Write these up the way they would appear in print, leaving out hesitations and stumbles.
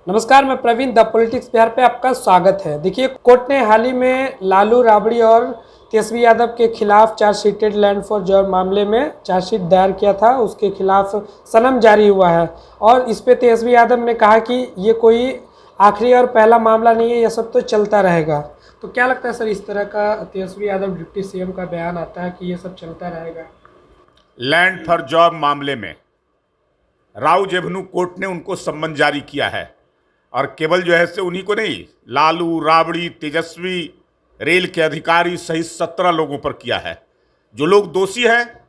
नमस्कार, मैं Praveen the politics Bihar पे आपका स्वागत है। देखिए, कोर्ट ने हाल ही में लालू राबड़ी और तेजस्वी यादव के खिलाफ चार्जशीटेड लैंड फॉर जॉब मामले में चार्जशीट दायर किया था। उसके खिलाफ सनम जारी हुआ है और इस पे तेजस्वी यादव ने कहा कि ये कोई आखिरी और पहला मामला नहीं है, यह सब तो चलता रहेगा। तो क्या लगता है सर, इस तरह का तेजस्वी यादव डिप्टी सीएम का बयान आता है कि ये सब चलता रहेगा? लैंड फॉर जॉब मामले में राउ जेवन्यू कोर्ट ने उनको सम्मन जारी किया है और केवल जो है से उन्हीं को नहीं, लालू राबड़ी, तेजस्वी, रेल के अधिकारी सहित 17 लोगों पर किया है। जो लोग दोषी हैं,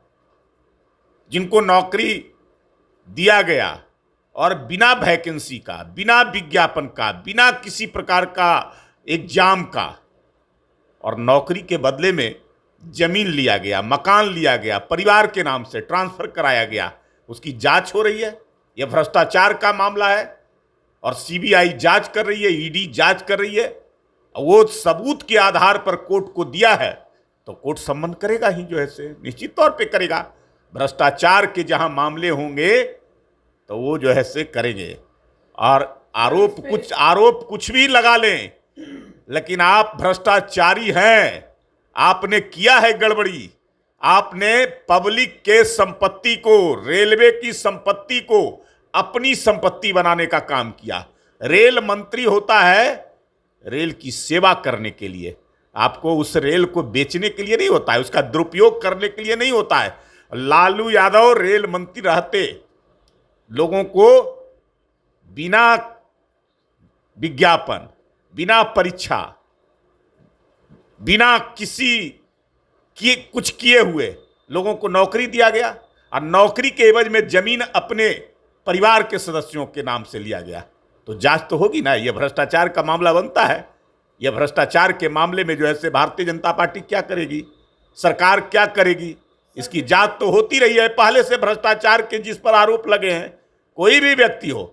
जिनको नौकरी दिया गया और बिना वैकेंसी का, बिना विज्ञापन का, बिना किसी प्रकार का एग्जाम का, और नौकरी के बदले में जमीन लिया गया, मकान लिया गया, परिवार के नाम से ट्रांसफर कराया गया, उसकी जांच हो रही है। यह भ्रष्टाचार का मामला है और सीबीआई जांच कर रही है, ईडी जांच कर रही है। वो सबूत के आधार पर कोर्ट को दिया है तो कोर्ट सम्मन करेगा ही, जो है से निश्चित तौर पे करेगा। भ्रष्टाचार के जहां मामले होंगे तो वो जो है से करेंगे। और आरोप कुछ भी लगा लें, लेकिन आप भ्रष्टाचारी हैं, आपने किया है गड़बड़ी। आपने पब्लिक के संपत्ति को, रेलवे की संपत्ति को अपनी संपत्ति बनाने का काम किया। रेल मंत्री होता है रेल की सेवा करने के लिए, आपको उस रेल को बेचने के लिए नहीं होता है, उसका दुरुपयोग करने के लिए नहीं होता है। लालू यादव रेल मंत्री रहते लोगों को बिना विज्ञापन, बिना परीक्षा, बिना कुछ किए हुए लोगों को नौकरी दिया गया और नौकरी के एवज में जमीन अपने परिवार के सदस्यों के नाम से लिया गया। तो जांच तो होगी ना, यह भ्रष्टाचार का मामला बनता है। यह भ्रष्टाचार के मामले में जो है से भारतीय जनता पार्टी क्या करेगी, सरकार क्या करेगी, इसकी जांच तो होती रही है पहले से। भ्रष्टाचार के जिस पर आरोप लगे हैं, कोई भी व्यक्ति हो,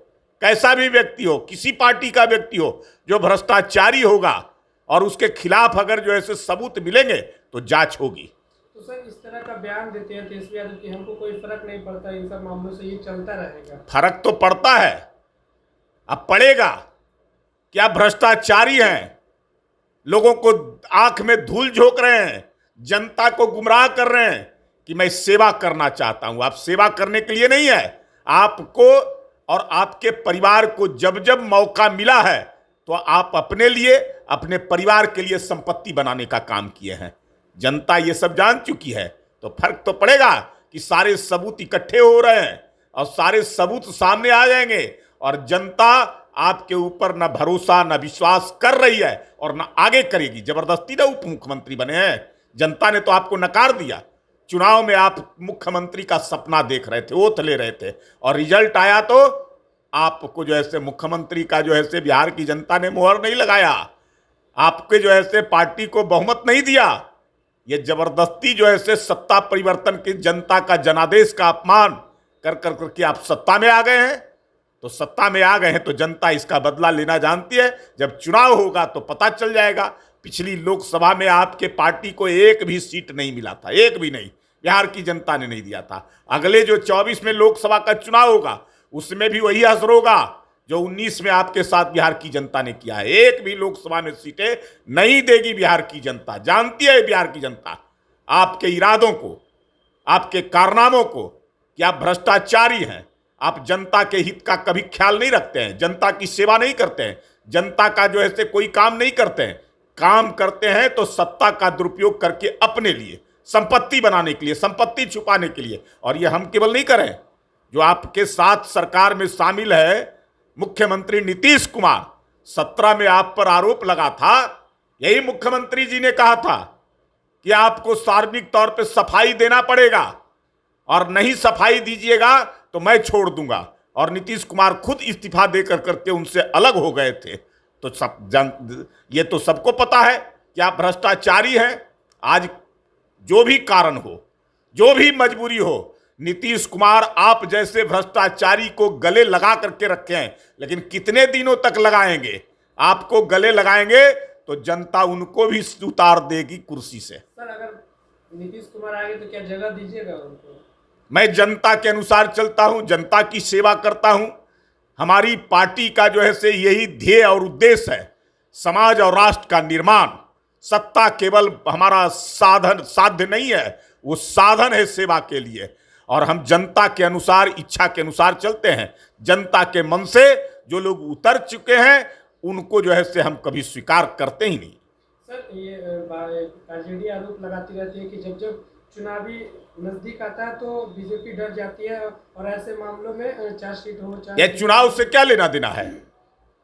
कैसा भी व्यक्ति हो, किसी पार्टी का व्यक्ति हो, जो भ्रष्टाचारी होगा और उसके खिलाफ अगर जो है से सबूत मिलेंगे तो जांच होगी। तो सर, इस तरह का बयान देते हैं तेजस्वी यादव कि हमको कोई फर्क नहीं पड़ता, इन सब मामलों से ये चलता रहेगा। फर्क तो पड़ता है, अब पड़ेगा। क्या भ्रष्टाचारी हैं, लोगों को आंख में धूल झोंक रहे हैं, जनता को गुमराह कर रहे हैं कि मैं सेवा करना चाहता हूं। आप सेवा करने के लिए नहीं है, आपको और आपके परिवार को जब जब मौका मिला है तो आप अपने लिए, अपने परिवार के लिए संपत्ति बनाने का काम किए हैं। जनता ये सब जान चुकी है, तो फर्क तो पड़ेगा कि सारे सबूत इकट्ठे हो रहे हैं और सारे सबूत सामने आ जाएंगे और जनता आपके ऊपर न भरोसा न विश्वास कर रही है और न आगे करेगी। जबरदस्ती न उप मुख्यमंत्री बने हैं, जनता ने तो आपको नकार दिया। चुनाव में आप मुख्यमंत्री का सपना देख रहे थे, ओथ ले रहे थे, और रिजल्ट आया तो आपको जो है मुख्यमंत्री का जो है बिहार की जनता ने मुहर नहीं लगाया, आपके जो है पार्टी को बहुमत नहीं दिया। ये जबरदस्ती जो है सत्ता परिवर्तन की जनता का जनादेश का अपमान कर कर करके आप सत्ता में आ गए हैं। तो सत्ता में आ गए हैं तो जनता इसका बदला लेना जानती है। जब चुनाव होगा तो पता चल जाएगा। पिछली लोकसभा में आपके पार्टी को एक भी सीट नहीं मिला था, एक भी नहीं, बिहार की जनता ने नहीं दिया था। अगले जो 24 में लोकसभा का चुनाव होगा उसमें भी वही असर होगा जो 19 में आपके साथ बिहार की जनता ने किया है। एक भी लोकसभा में सीटें नहीं देगी बिहार की जनता, जानती है बिहार की जनता आपके इरादों को, आपके कारनामों को, कि आप भ्रष्टाचारी हैं। आप जनता के हित का कभी ख्याल नहीं रखते हैं, जनता की सेवा नहीं करते हैं, जनता का जो है कोई काम नहीं करते हैं। काम करते हैं तो सत्ता का दुरुपयोग करके अपने लिए, संपत्ति बनाने के लिए, संपत्ति छुपाने के लिए। और ये हम केवल नहीं करें, जो आपके साथ सरकार में शामिल है मुख्यमंत्री नीतीश कुमार, 17 में आप पर आरोप लगा था। यही मुख्यमंत्री जी ने कहा था कि आपको सार्वजनिक तौर पे सफाई देना पड़ेगा और नहीं सफाई दीजिएगा तो मैं छोड़ दूंगा। और नीतीश कुमार खुद इस्तीफा देकर करके उनसे अलग हो गए थे। तो ये तो सबको पता है कि आप भ्रष्टाचारी हैं। आज जो भी कारण हो, जो भी मजबूरी हो, नीतीश कुमार आप जैसे भ्रष्टाचारी को गले लगा करके रखे हैं, लेकिन कितने दिनों तक लगाएंगे? आपको गले लगाएंगे तो जनता उनको भी उतार देगी कुर्सी से। सर, अगर नीतीश कुमार आगे तो क्या जगह दीजिएगा उनको? मैं जनता के अनुसार चलता हूं, जनता की सेवा करता हूं। हमारी पार्टी का जो है से यही ध्येय और उद्देश्य है, समाज और राष्ट्र का निर्माण। सत्ता केवल हमारा साधन साध्य नहीं है, वो साधन है सेवा के लिए। और हम जनता के अनुसार, इच्छा के अनुसार चलते हैं। जनता के मन से जो लोग उतर चुके हैं उनको जो है से हम कभी स्वीकार करते ही नहीं। सर, ये आरजेडी आरोप लगाती रहती है कि जब जब चुनावी नजदीक आता है तो बीजेपी डर जाती है और ऐसे मामलों में चार्जशीट हो ये चुनाव से क्या लेना देना है?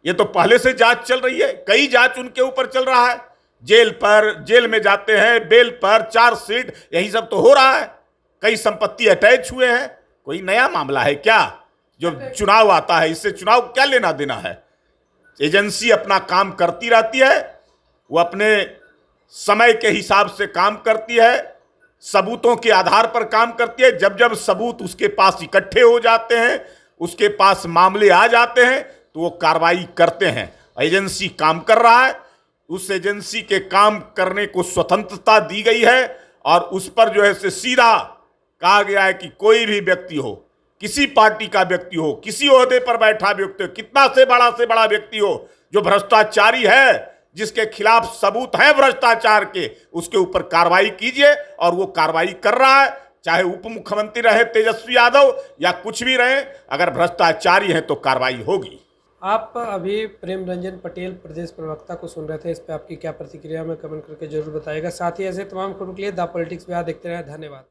ये तो पहले से जांच चल रही है, कई जांच उनके ऊपर चल रहा है। जेल में जाते हैं, बेल पर, चार्जशीट, यही सब तो हो रहा है। कई संपत्ति अटैच हुए हैं। कोई नया मामला है क्या जो चुनाव आता है? इससे चुनाव क्या लेना देना है? एजेंसी अपना काम करती रहती है, वो अपने समय के हिसाब से काम करती है, सबूतों के आधार पर काम करती है। जब जब सबूत उसके पास इकट्ठे हो जाते हैं, उसके पास मामले आ जाते हैं, तो वो कार्रवाई करते हैं। एजेंसी काम कर रहा है, उस एजेंसी के काम करने को स्वतंत्रता दी गई है और उस पर जो है से सीधा कहा गया है कि कोई भी व्यक्ति हो, किसी पार्टी का व्यक्ति हो, किसी ओहदे पर बैठा व्यक्ति हो, कितना से बड़ा व्यक्ति हो, जो भ्रष्टाचारी है, जिसके खिलाफ सबूत है भ्रष्टाचार के, उसके ऊपर कार्रवाई कीजिए। और वो कार्रवाई कर रहा है, चाहे उप मुख्यमंत्री रहे तेजस्वी यादव या कुछ भी रहे, अगर भ्रष्टाचारी हैं तो कार्रवाई होगी। आप अभी प्रेम रंजन पटेल प्रदेश प्रवक्ता को सुन रहे थे, इस पर आपकी क्या प्रतिक्रिया में कमेंट करके जरूर बताइएगा। साथ ही ऐसे तमाम खबरों के लिए द पॉलिटिक्स बिहार देखते रहें। धन्यवाद।